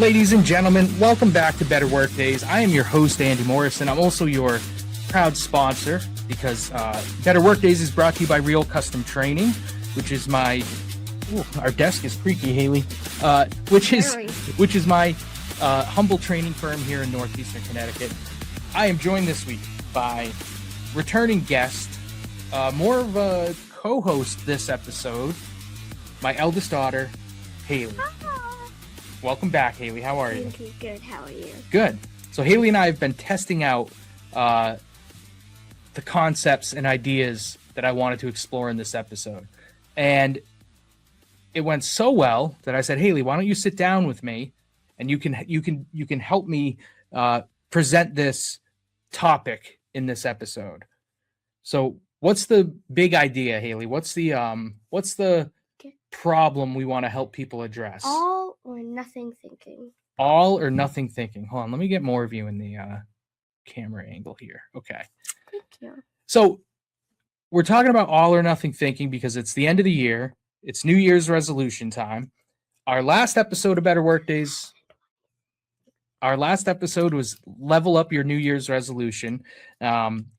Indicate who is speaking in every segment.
Speaker 1: Ladies and gentlemen, welcome back to Better Work Days. I am your host, Andy Morrison. I'm also your proud sponsor because Better Work Days is brought to you by Real Custom Training, which is my... Ooh, our desk is creaky, Haley. Which is my humble training firm here in Northeastern Connecticut. I am joined this week by returning guest, more of a co-host this episode, my eldest daughter, Haley. Welcome back, Haley. How are you?
Speaker 2: Thank you. Good. How are you?
Speaker 1: Good. So Haley and I have been testing out the concepts and ideas that I wanted to explore in this episode. And it went so well that I said, Haley, why don't you sit down with me and you can help me present this topic in this episode. So what's the big idea, Haley? What's the problem we want to help people address?
Speaker 2: All or nothing thinking.
Speaker 1: All or nothing thinking. Hold on, let me get more of you in the camera angle here. Okay.
Speaker 2: Thank you.
Speaker 1: So we're talking about all or nothing thinking because it's the end of the year. It's New Year's resolution time. Our last episode of Better Work Days, was level up your New Year's resolution,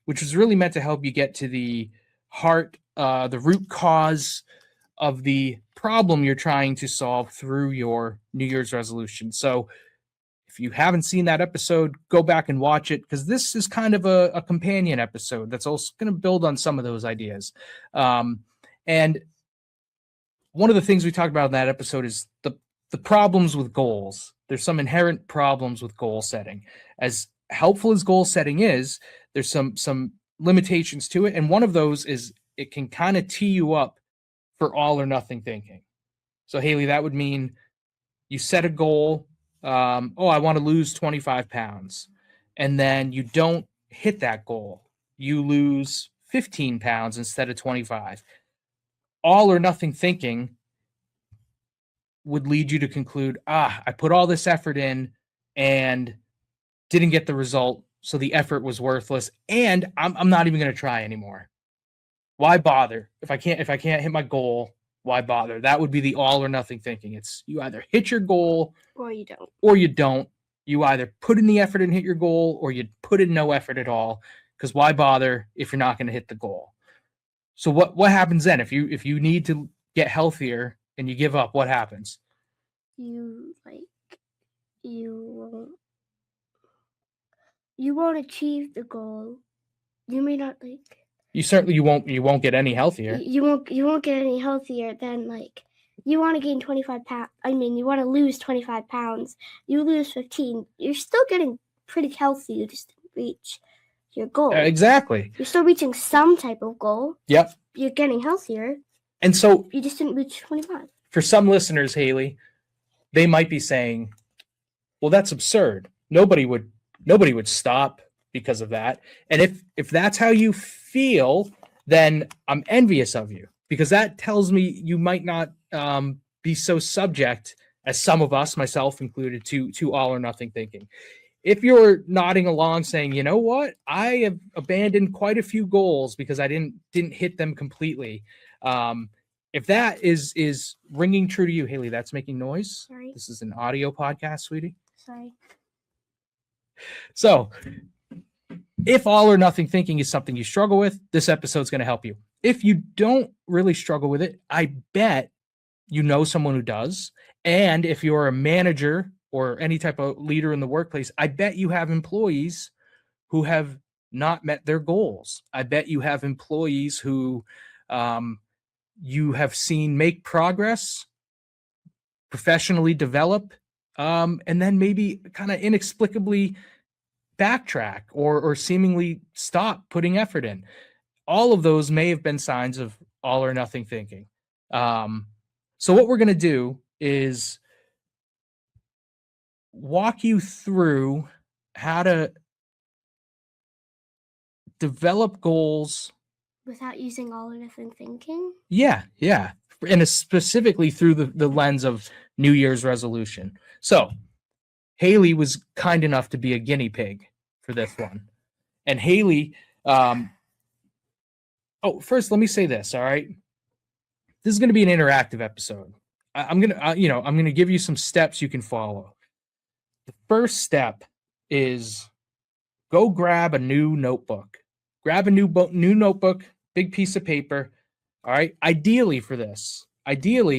Speaker 1: which was really meant to help you get to the heart, the root cause of the problem you're trying to solve through your New Year's resolution. So if you haven't seen that episode, go back and watch it because this is kind of a companion episode that's also going to build on some of those ideas. And one of the things we talked about in that episode is the problems with goals. There's some inherent problems with goal setting. As helpful as goal setting is, there's some limitations to it. And one of those is it can kind of tee you up for all or nothing thinking. So Haley, that would mean you set a goal. I want to lose 25 pounds. And then you don't hit that goal. You lose 15 pounds instead of 25. All or nothing thinking would lead you to conclude, I put all this effort in and didn't get the result. So the effort was worthless. And I'm not even going to try anymore. Why bother? If I can't hit my goal, why bother? That would be the all or nothing thinking. It's you either hit your goal
Speaker 2: or you don't.
Speaker 1: Or you don't. You either put in the effort and hit your goal or you put in no effort at all. Because why bother if you're not going to hit the goal? So what happens then? If you need to get healthier and you give up, what happens?
Speaker 2: You won't achieve the goal. You may not
Speaker 1: You won't get any healthier.
Speaker 2: You won't get any healthier than you want to gain 25 pounds. You want to lose 25 pounds. You lose 15. You're still getting pretty healthy. You just reach your goal.
Speaker 1: Exactly.
Speaker 2: You're still reaching some type of goal.
Speaker 1: Yep.
Speaker 2: You're getting healthier.
Speaker 1: And so
Speaker 2: you just didn't reach 25.
Speaker 1: For some listeners, Haley, they might be saying, well, that's absurd. Nobody would stop because of that. And if that's how you feel, then I'm envious of you because that tells me you might not be so subject as some of us, myself included, to all or nothing thinking. If you're nodding along saying, you know what, I have abandoned quite a few goals because I didn't hit them completely. If that is ringing true to you, Haley, that's making noise.
Speaker 2: Sorry.
Speaker 1: This is an audio podcast, sweetie.
Speaker 2: Sorry.
Speaker 1: So if all or nothing thinking is something you struggle with, this episode's going to help you. If you don't really struggle with it, I bet you know someone who does. And if you're a manager or any type of leader in the workplace, I bet you have employees who have not met their goals. I bet you have employees who you have seen make progress, professionally develop, and then maybe kind of inexplicably backtrack or seemingly stop putting effort in. All of those may have been signs of all or nothing thinking. So what we're going to do is walk you through how to develop goals
Speaker 2: without using all or nothing thinking.
Speaker 1: Yeah. And specifically through the lens of New Year's resolution. So Haley was kind enough to be a guinea pig for this one. And Haley, first let me say this, all right? This is going to be an interactive episode. I'm going to give you some steps you can follow. the first step is go grab a new notebook. Grab a new notebook, big piece of paper. All right. Ideally,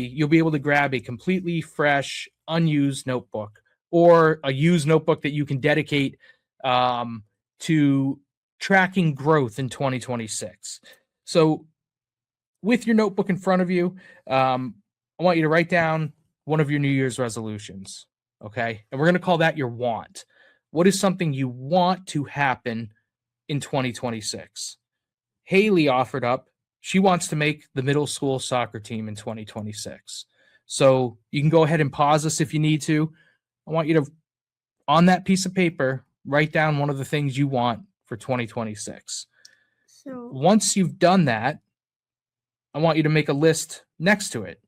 Speaker 1: you'll be able to grab a completely fresh, unused notebook or a used notebook that you can dedicate to tracking growth in 2026. So, with your notebook in front of you, I want you to write down one of your New Year's resolutions. Okay. And we're going to call that your want. What is something you want to happen in 2026? Haley offered up, she wants to make the middle school soccer team in 2026. So you can go ahead and pause us if you need to. I want you to, on that piece of paper, write down one of the things you want for 2026.
Speaker 2: So
Speaker 1: once you've done that, I want you to make a list next to it.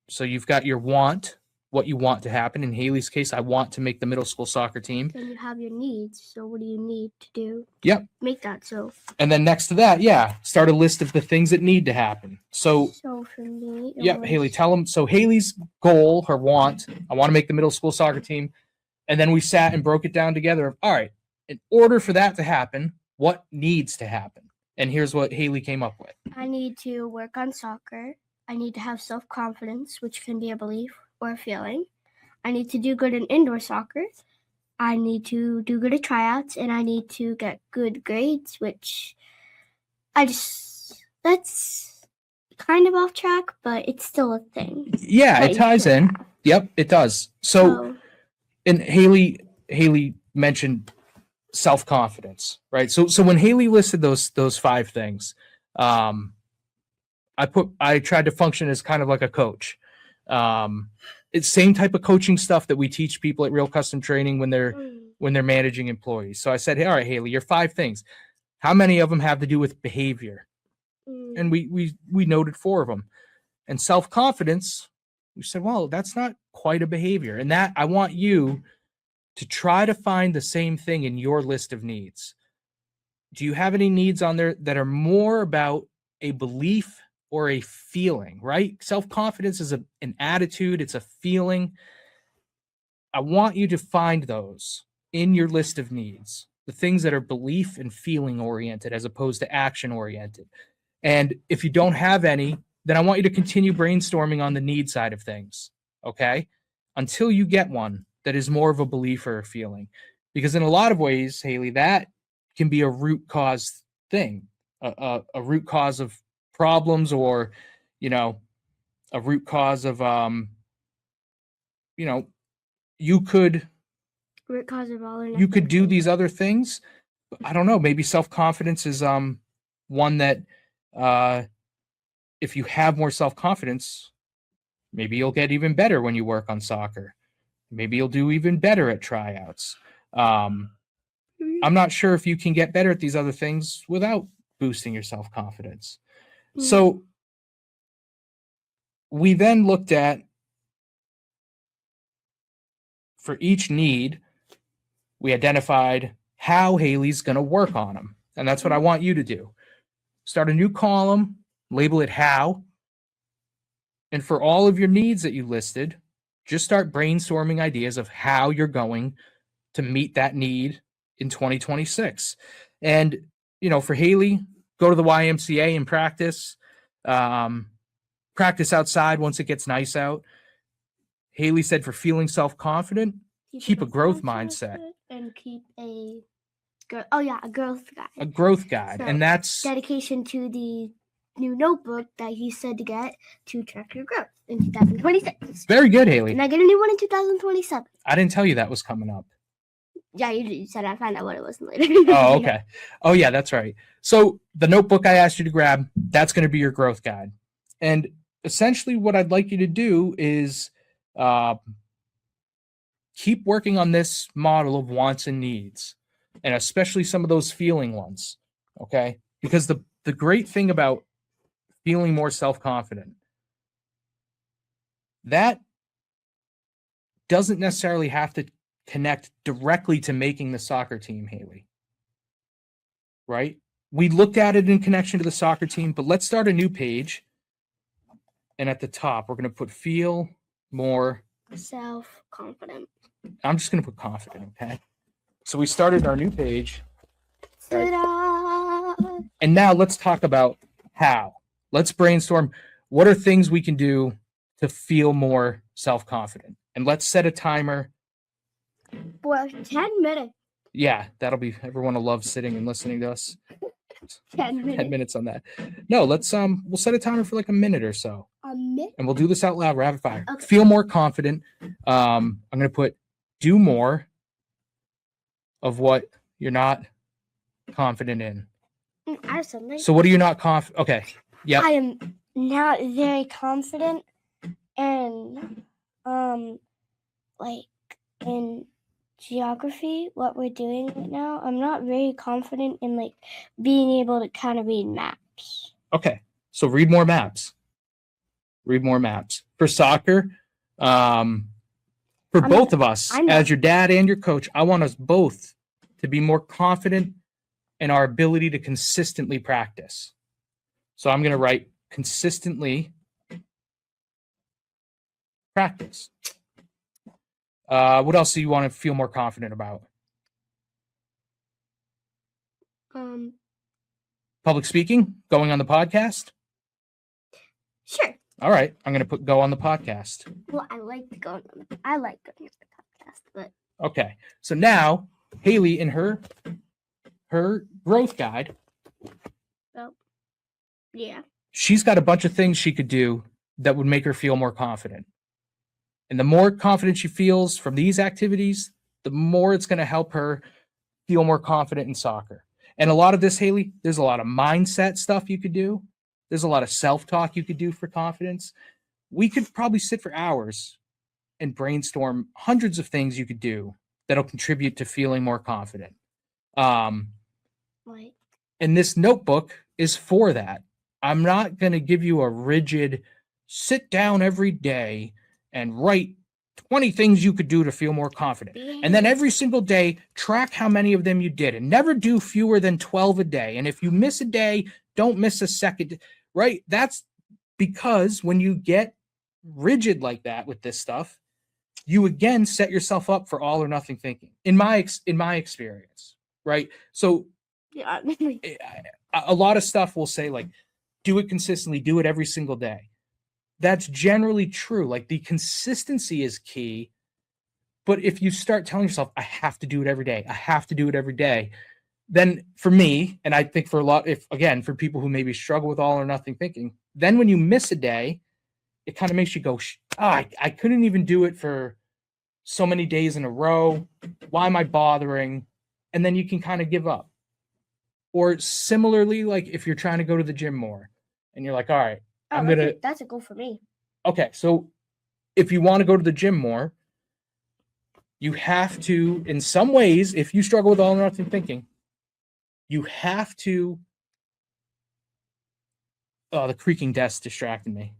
Speaker 1: So you've got your want, what you want to happen. In Haley's case, I want to make the middle school soccer team.
Speaker 2: Then you have your needs. So what do you need to do?
Speaker 1: Yep.
Speaker 2: Make that so.
Speaker 1: And then next to that, start a list of the things that need to happen. So
Speaker 2: for me,
Speaker 1: Haley, tell them. So Haley's goal, her want, I want to make the middle school soccer team. And then we sat and broke it down together. All right, in order for that to happen, what needs to happen? And here's what Haley came up with.
Speaker 2: I need to work on soccer. I need to have self-confidence, which can be a belief or a feeling. I need to do good in indoor soccer. I need to do good at tryouts, and I need to get good grades, which that's kind of off track, but it's still a thing.
Speaker 1: Yeah, it ties in. Have. Yep, it does. So and Haley mentioned self-confidence, right? So when Haley listed those 5 things, I tried to function as kind of like a coach. It's same type of coaching stuff that we teach people at Real Custom Training when they're managing employees. So I said, hey, all right, Haley, your 5 things. How many of them have to do with behavior? And we noted 4 of them. And self-confidence, we said, well, that's not quite a behavior. And that I want you to try to find the same thing in your list of needs. Do you have any needs on there that are more about a belief or a feeling, right? Self-confidence is an attitude. It's a feeling. I want you to find those in your list of needs, the things that are belief and feeling oriented as opposed to action oriented. And if you don't have any, then I want you to continue brainstorming on the need side of things, okay? Until you get one that is more of a belief or a feeling. Because in a lot of ways, Haley, that can be a root cause thing, a root cause of problems, or, a root cause of, you could
Speaker 2: root cause of all or
Speaker 1: you could do these other things. I don't know. Maybe self-confidence is one that if you have more self-confidence, maybe you'll get even better when you work on soccer. Maybe you'll do even better at tryouts. I'm not sure if you can get better at these other things without boosting your self-confidence. So we then looked at, for each need, we identified how Haley's going to work on them. And that's what I want you to do. Start a new column, label it how. And for all of your needs that you listed, just start brainstorming ideas of how you're going to meet that need in 2026. And, for Haley, go to the YMCA and practice. Practice outside once it gets nice out. Haley said for feeling self-confident, keep a growth mindset.
Speaker 2: And keep a growth guide.
Speaker 1: A growth guide.
Speaker 2: So,
Speaker 1: and that's
Speaker 2: dedication to the new notebook that he said to get to track your growth in 2026.
Speaker 1: Very good, Haley.
Speaker 2: And I get a new one in 2027.
Speaker 1: I didn't tell you that was coming up.
Speaker 2: Yeah, you said I'd find out what it was later.
Speaker 1: Oh, okay. Oh, yeah, that's right. So the notebook I asked you to grab, that's going to be your growth guide. And essentially what I'd like you to do is keep working on this model of wants and needs, and especially some of those feeling ones, okay? Because the great thing about feeling more self-confident, that doesn't necessarily have to connect directly to making the soccer team, Haley, right? We looked at it in connection to the soccer team, but let's start a new page. And at the top, we're going to put feel more
Speaker 2: Self-confident.
Speaker 1: I'm just going to put confident, okay? So we started our new page.
Speaker 2: Ta-da!
Speaker 1: And now let's talk about how. Let's brainstorm what are things we can do to feel more self-confident. And let's set a timer.
Speaker 2: For 10 minutes.
Speaker 1: Yeah, that'll be, everyone will love sitting and listening to us.
Speaker 2: 10 minutes.
Speaker 1: 10 minutes on that. No, let's we'll set a timer for like a minute or so.
Speaker 2: A minute?
Speaker 1: And we'll do this out loud, rapid fire.
Speaker 2: Okay.
Speaker 1: Feel more confident. I'm going to put do more of what you're not confident in.
Speaker 2: I have something.
Speaker 1: So what are you not confident? Okay. Yep.
Speaker 2: I am not very confident in like in geography, what we're doing right now. I'm not very confident in like being able to kind of read maps.
Speaker 1: Okay. So read more maps. Read more maps. For soccer, for both of us, as your dad and your coach, I want us both to be more confident in our ability to consistently practice. So I'm going to write consistently practice. What else do you want to feel more confident about? Public speaking, going on the podcast?
Speaker 2: Sure.
Speaker 1: All right. I'm going to put go on the podcast.
Speaker 2: Well, I like going on the podcast, but
Speaker 1: okay. So now Haley in her growth guide.
Speaker 2: Oh. Yeah.
Speaker 1: She's got a bunch of things she could do that would make her feel more confident. And the more confident she feels from these activities, the more it's going to help her feel more confident in soccer. And a lot of this, Haley, there's a lot of mindset stuff you could do. There's a lot of self-talk you could do for confidence. We could probably sit for hours and brainstorm hundreds of things you could do that'll contribute to feeling more confident.
Speaker 2: Right.
Speaker 1: And this notebook is for that. I'm not going to give you a rigid sit down every day and write 20 things you could do to feel more confident. And then every single day, track how many of them you did and never do fewer than 12 a day. And if you miss a day, don't miss a second, right? That's because when you get rigid like that with this stuff, you again set yourself up for all or nothing thinking in my experience, right? So
Speaker 2: yeah.
Speaker 1: A lot of stuff will say like, do it consistently, do it every single day. That's generally true. Like the consistency is key. But if you start telling yourself, I have to do it every day, I have to do it every day, then for me, and I think for a lot, for people who maybe struggle with all or nothing thinking, then when you miss a day, it kind of makes you go, I couldn't even do it for so many days in a row. Why am I bothering? And then you can kind of give up. Or similarly, like if you're trying to go to the gym more and you're like, all right,
Speaker 2: that's a goal for me.
Speaker 1: Okay, so if you want to go to the gym more, you have to, in some ways, if you struggle with all or nothing thinking, you have to. Oh, the creaking desk distracted me.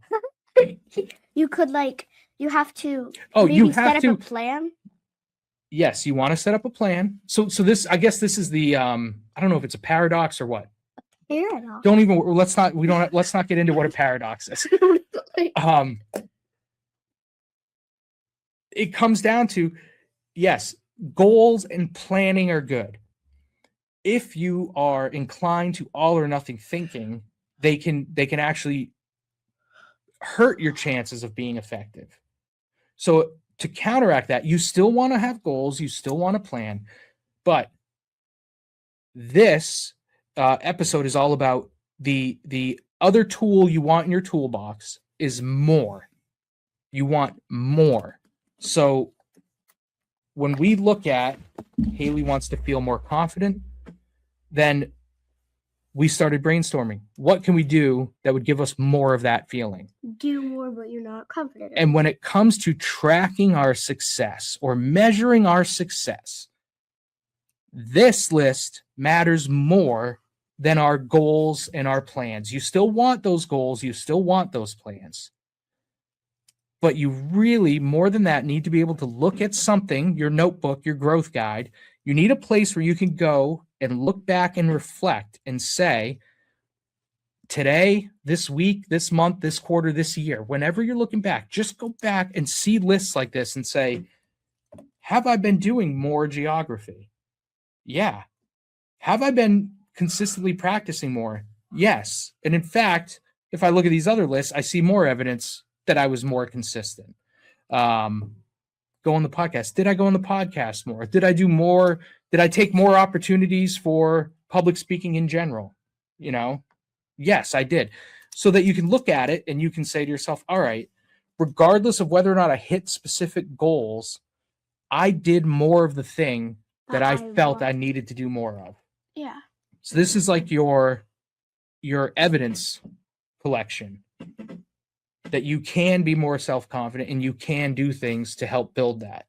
Speaker 2: You have to.
Speaker 1: Oh,
Speaker 2: maybe
Speaker 1: you have
Speaker 2: set up
Speaker 1: to
Speaker 2: a plan.
Speaker 1: Yes, you want to set up a plan. So this, I guess, this is the. I don't know if it's a paradox or what.
Speaker 2: Paradox.
Speaker 1: Let's not get into what a paradox is. It comes down to, yes, goals and planning are good. If you are inclined to all or nothing thinking, they can actually hurt your chances of being effective. So to counteract that, you still want to have goals, you still want to plan, but this episode is all about the other tool you want in your toolbox is more. You want more. So when we look at Haley wants to feel more confident, then we started brainstorming. What can we do that would give us more of that feeling?
Speaker 2: Do more, but you're not confident.
Speaker 1: And when it comes to tracking our success or measuring our success, this list matters more than our goals and our plans. You still want those goals, you still want those plans. But you really, more than that, need to be able to look at something, your notebook, your growth guide. You need a place where you can go and look back and reflect and say, today, this week, this month, this quarter, this year, whenever you're looking back, just go back and see lists like this and say, have I been doing more geography? Yeah. Have I been consistently practicing more? Yes. And in fact, if I look at these other lists, I see more evidence that I was more consistent. Go on the podcast. Did I go on the podcast more? Did I do more? Did I take more opportunities for public speaking in general? Yes, I did. So that you can look at it and you can say to yourself, all right, regardless of whether or not I hit specific goals, I did more of the thing that I felt I needed to do more of.
Speaker 2: Yeah.
Speaker 1: So this is like your evidence collection that you can be more self-confident and you can do things to help build that.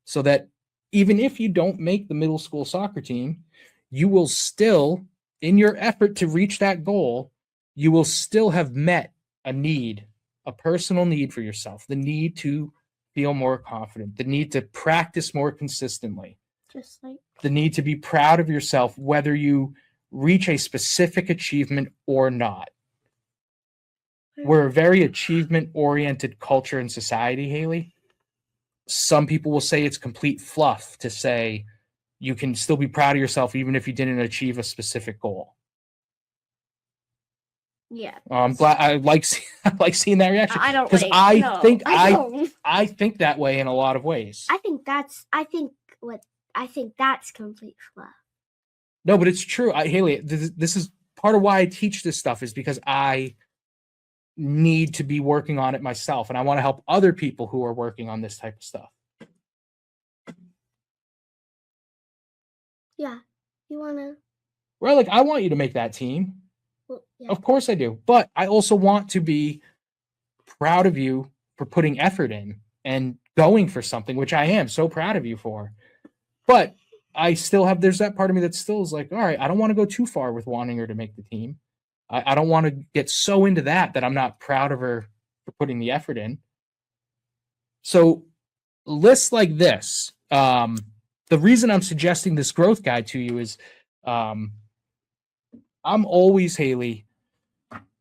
Speaker 1: So that even if you don't make the middle school soccer team, you will still, in your effort to reach that goal, you will still have met a need, a personal need for yourself, the need to feel more confident, the need to practice more consistently,
Speaker 2: just like
Speaker 1: the need to be proud of yourself, whether you reach a specific achievement or not. We're a very achievement-oriented culture and society, Haley. Some people will say it's complete fluff to say you can still be proud of yourself even if you didn't achieve a specific goal.
Speaker 2: Yeah.
Speaker 1: I'm glad. I like seeing that reaction.
Speaker 2: I don't
Speaker 1: because
Speaker 2: like,
Speaker 1: I
Speaker 2: no,
Speaker 1: think
Speaker 2: I don't.
Speaker 1: I think that way in a lot of ways.
Speaker 2: I think that's complete fluff.
Speaker 1: No, but it's true. Haley, this is part of why I teach this stuff, is because I need to be working on it myself, and I want to help other people who are working on this type of stuff.
Speaker 2: Yeah, you wanna?
Speaker 1: Right, like I want you to make that team.
Speaker 2: Well, yeah.
Speaker 1: Of course I do, but I also want to be proud of you for putting effort in and going for something, which I am so proud of you for. But I still have, there's that part of me that still is like, all right, I don't want to go too far with wanting her to make the team. I don't want to get so into that I'm not proud of her for putting the effort in. So lists like this, the reason I'm suggesting this growth guide to you is I'm always, Haley,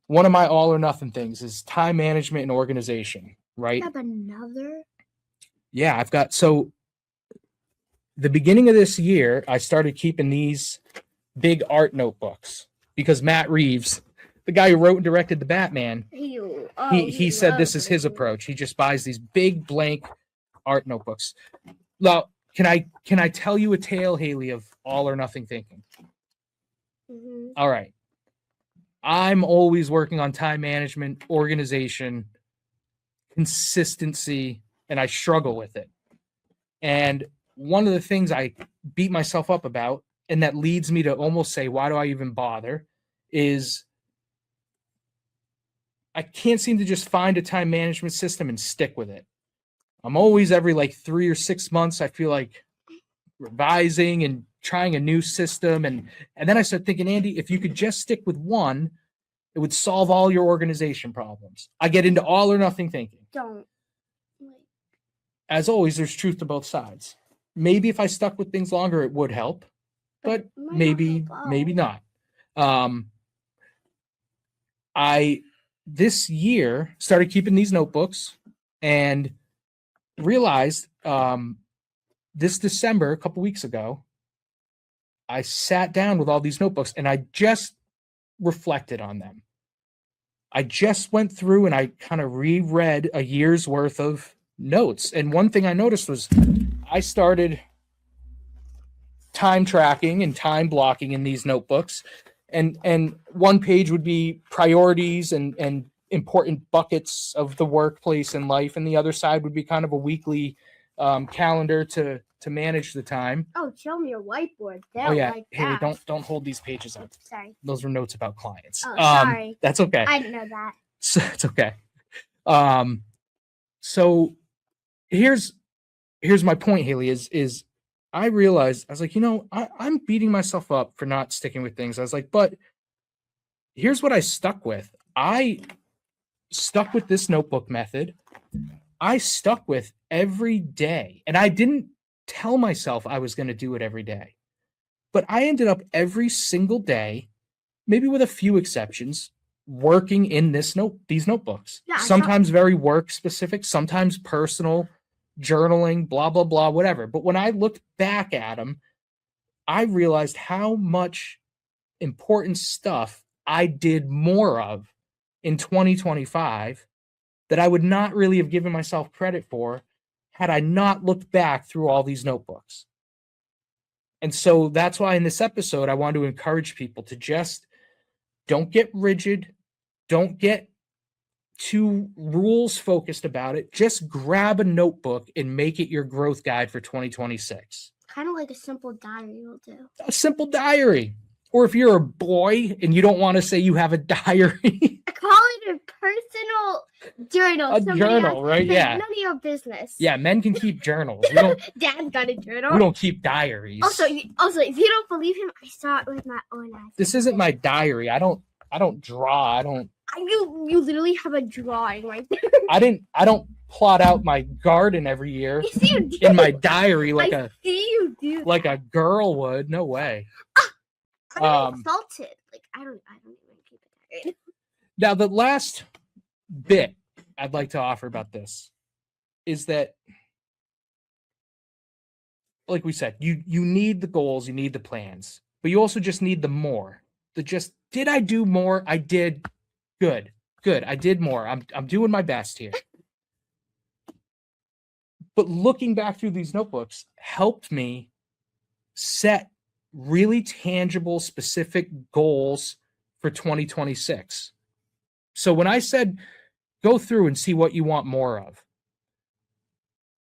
Speaker 1: one of my all or nothing things is time management and organization, right?
Speaker 2: You have another?
Speaker 1: Yeah, I've got, so the beginning of this year, I started keeping these big art notebooks because Matt Reeves, the guy who wrote and directed the Batman, he said this is his approach. He just buys these big blank art notebooks. Now, can I tell you a tale, Haley, of all or nothing thinking?
Speaker 2: Mm-hmm.
Speaker 1: All right. I'm always working on time management, organization, consistency, and I struggle with it. And one of the things I beat myself up about, and that leads me to almost say, why do I even bother, is I can't seem to just find a time management system and stick with it. I'm always every like 3 or 6 months, I feel like revising and trying a new system. And then I started thinking, Andy, if you could just stick with one, it would solve all your organization problems. I get into all or nothing thinking.
Speaker 2: Don't.
Speaker 1: As always, there's truth to both sides. Maybe if I stuck with things longer, it would help, but maybe not. I this year started keeping these notebooks and realized this December, a couple weeks ago, I sat down with all these notebooks and I just reflected on them. I just went through and I kind of reread a year's worth of notes. And one thing I noticed was I started time tracking and time blocking in these notebooks. And one page would be priorities and important buckets of the workplace and life. And the other side would be kind of a weekly calendar to manage the time.
Speaker 2: Oh, show me your whiteboard.
Speaker 1: Oh yeah, Haley, don't hold these pages up.
Speaker 2: Sorry.
Speaker 1: Those were notes about clients.
Speaker 2: Oh, sorry.
Speaker 1: That's okay.
Speaker 2: I didn't know that.
Speaker 1: So it's okay. So here's my point, Haley, is I realized, I was like, I'm beating myself up for not sticking with things. I was like, but here's what I stuck with. I stuck with this notebook method. I stuck with every day. And I didn't tell myself I was going to do it every day. But I ended up every single day, maybe with a few exceptions, working in these notebooks.
Speaker 2: Yeah,
Speaker 1: sometimes very work specific, sometimes personal, journaling, blah, blah, blah, whatever. But when I looked back at them, I realized how much important stuff I did more of in 2025 that I would not really have given myself credit for had I not looked back through all these notebooks. And so that's why in this episode, I want to encourage people to just don't get rigid, don't get too rules focused about it. Just grab a notebook and make it your growth guide for 2026.
Speaker 2: Kind of like a simple diary will do.
Speaker 1: A simple diary. Or if you're a boy and you don't want to say you have a diary,
Speaker 2: I call it a personal journal.
Speaker 1: a journal, right? Yeah.
Speaker 2: None of your business.
Speaker 1: Yeah, men can keep journals.
Speaker 2: Dad's got a journal.
Speaker 1: We don't keep diaries.
Speaker 2: Also, if you don't believe him, I saw it with my own eyes.
Speaker 1: This isn't my diary. I don't draw.
Speaker 2: You literally have a drawing right there.
Speaker 1: I don't plot out my garden every year
Speaker 2: Yes, you do.
Speaker 1: in my diary like
Speaker 2: I see you do.
Speaker 1: like a girl would. No way.
Speaker 2: I'm insulted. Like I don't even keep a diary.
Speaker 1: Now the last bit I'd like to offer about this is that, like we said, you need the goals, you need the plans, but you also just need the more. Did I do more? I did. Good. I did more. I'm doing my best here. But looking back through these notebooks helped me set really tangible, specific goals for 2026. So when I said go through and see what you want more of,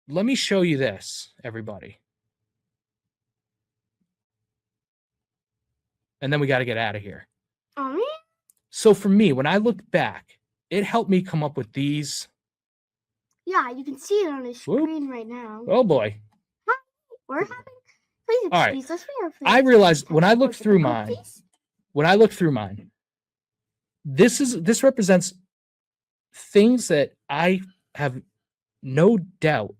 Speaker 1: let me show you this, everybody. And then we got to get out of here.
Speaker 2: Oh, man.
Speaker 1: So for me, when I looked back, it helped me come up with these.
Speaker 2: Yeah, you can see it on the screen right now.
Speaker 1: Oh boy.
Speaker 2: We're having. Please excuse
Speaker 1: All right.
Speaker 2: us. We are.
Speaker 1: I realized when I looked through mine, this represents things that I have no doubt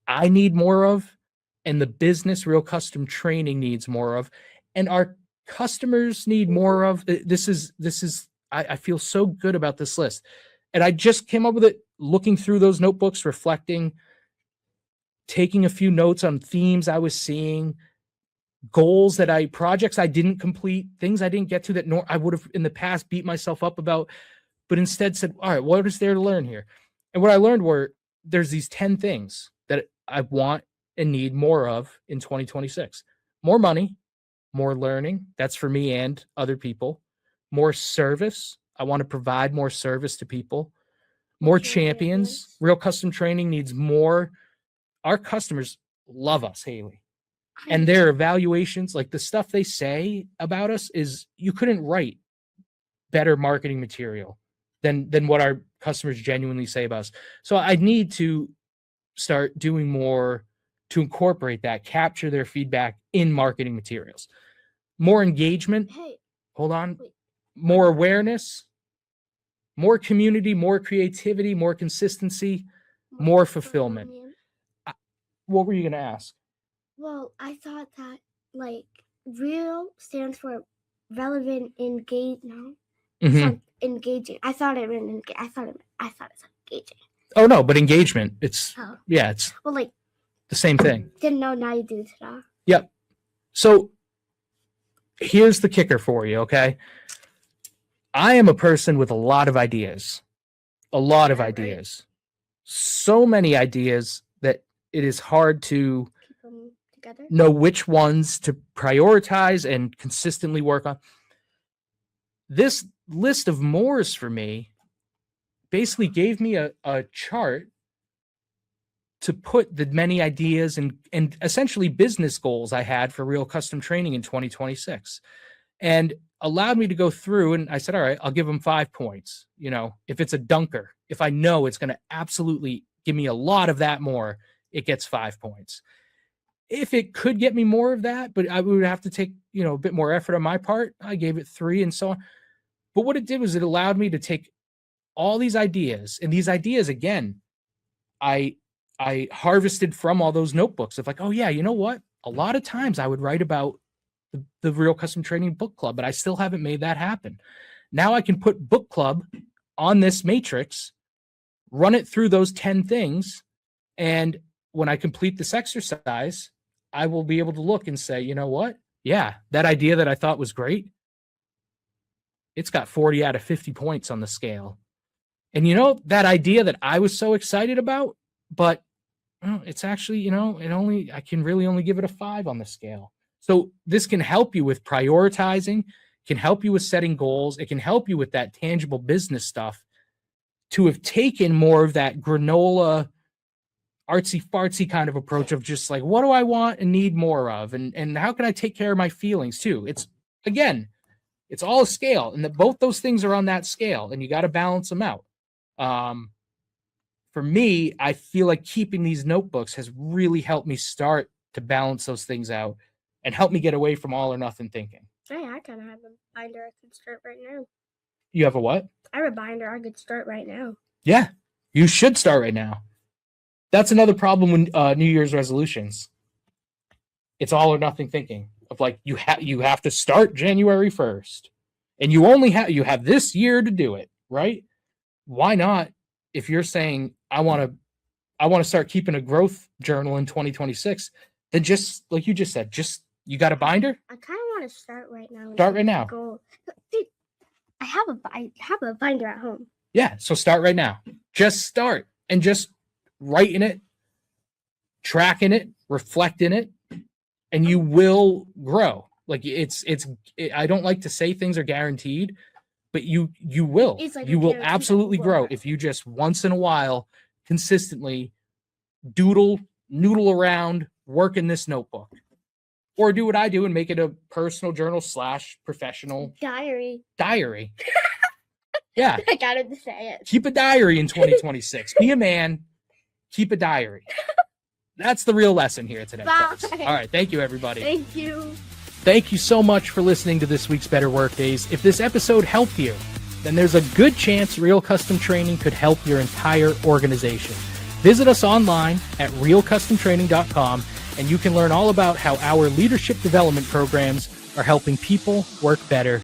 Speaker 1: I need more of, and the business Real Custom Training needs more of, and our customers need more of. I feel so good about this list. And I just came up with it looking through those notebooks, reflecting, taking a few notes on themes I was seeing, projects I didn't complete, things I didn't get to that I would have in the past beat myself up about, but instead said, all right, what is there to learn here? And what I learned were there's these 10 things that I want and need more of in 2026. More money, more learning. That's for me and other people. More service. I want to provide more service to people. More champions. Real Custom Training needs more. Our customers love us, Haley. And their evaluations, like the stuff they say about us, is you couldn't write better marketing material than what our customers genuinely say about us. So I need to start doing more to incorporate that, capture their feedback in marketing materials. More engagement.
Speaker 2: Hey.
Speaker 1: Hold on.
Speaker 2: Wait.
Speaker 1: More awareness, more community, more creativity, more consistency, more fulfillment. What were you going to ask?
Speaker 2: Well, I thought that like real stands for relevant, engaging. Engaging. I thought it meant engaging.
Speaker 1: Oh no, but engagement. It's
Speaker 2: well, like
Speaker 1: the same thing.
Speaker 2: Didn't know. Now you do today.
Speaker 1: Yep. So here's the kicker for you. Okay. I am a person with a lot of ideas. Right. So many ideas that it is hard to
Speaker 2: keep them together.
Speaker 1: Know which ones to prioritize and consistently work on. This list of mores for me basically gave me a chart to put the many ideas and essentially business goals I had for Real Custom Training in 2026. And allowed me to go through, and I said, all right, I'll give them 5 points. You know, if it's a dunker, if I know it's going to absolutely give me a lot of that more, it gets 5 points. If it could get me more of that, but I would have to take, a bit more effort on my part, I gave it 3 and so on. But what it did was it allowed me to take all these ideas, and these ideas, again, I harvested from all those notebooks of like, oh yeah, you know what? A lot of times I would write about the Real Custom Training Book Club, but I still haven't made that happen. Now I can put book club on this matrix, run it through those 10 things. And when I complete this exercise, I will be able to look and say, you know what? Yeah, that idea that I thought was great, it's got 40 out of 50 points on the scale. And that idea that I was so excited about, but it's actually, I can really only give it a 5 on the scale. So this can help you with prioritizing, can help you with setting goals. It can help you with that tangible business stuff, to have taken more of that granola, artsy fartsy kind of approach of just like, what do I want and need more of? And how can I take care of my feelings too? It's all a scale, and both those things are on that scale, and you got to balance them out. For me, I feel like keeping these notebooks has really helped me start to balance those things out and help me get away from all or nothing thinking.
Speaker 2: Hey, I kind of have a binder I could start right now.
Speaker 1: You have a what?
Speaker 2: I have a binder I could start right now.
Speaker 1: Yeah, you should start right now. That's another problem with New Year's resolutions. It's all or nothing thinking of like, you have to start January 1st, and you have this year to do it, right? Why not? If you're saying I want to start keeping a growth journal in 2026, then just like you just said, you got a binder?
Speaker 2: I kind of want to start right now.
Speaker 1: Start right now.
Speaker 2: Dude, I have a binder at home.
Speaker 1: Yeah, so start right now. Just start and just write in it, track in it, reflect in it, and you will grow. Like I don't like to say things are guaranteed, but you will.
Speaker 2: Like
Speaker 1: you will absolutely grow if you just once in a while consistently noodle around, work in this notebook. Or do what I do and make it a personal journal / professional
Speaker 2: diary.
Speaker 1: Yeah.
Speaker 2: I gotta say it.
Speaker 1: Keep a diary in 2026. Be a man. Keep a diary. That's the real lesson here today. Folks. All right. Thank you, everybody.
Speaker 2: Thank you.
Speaker 1: Thank you so much for listening to this week's Better Workdays. If this episode helped you, then there's a good chance Real Custom Training could help your entire organization. Visit us online at realcustomtraining.com, and you can learn all about how our leadership development programs are helping people work better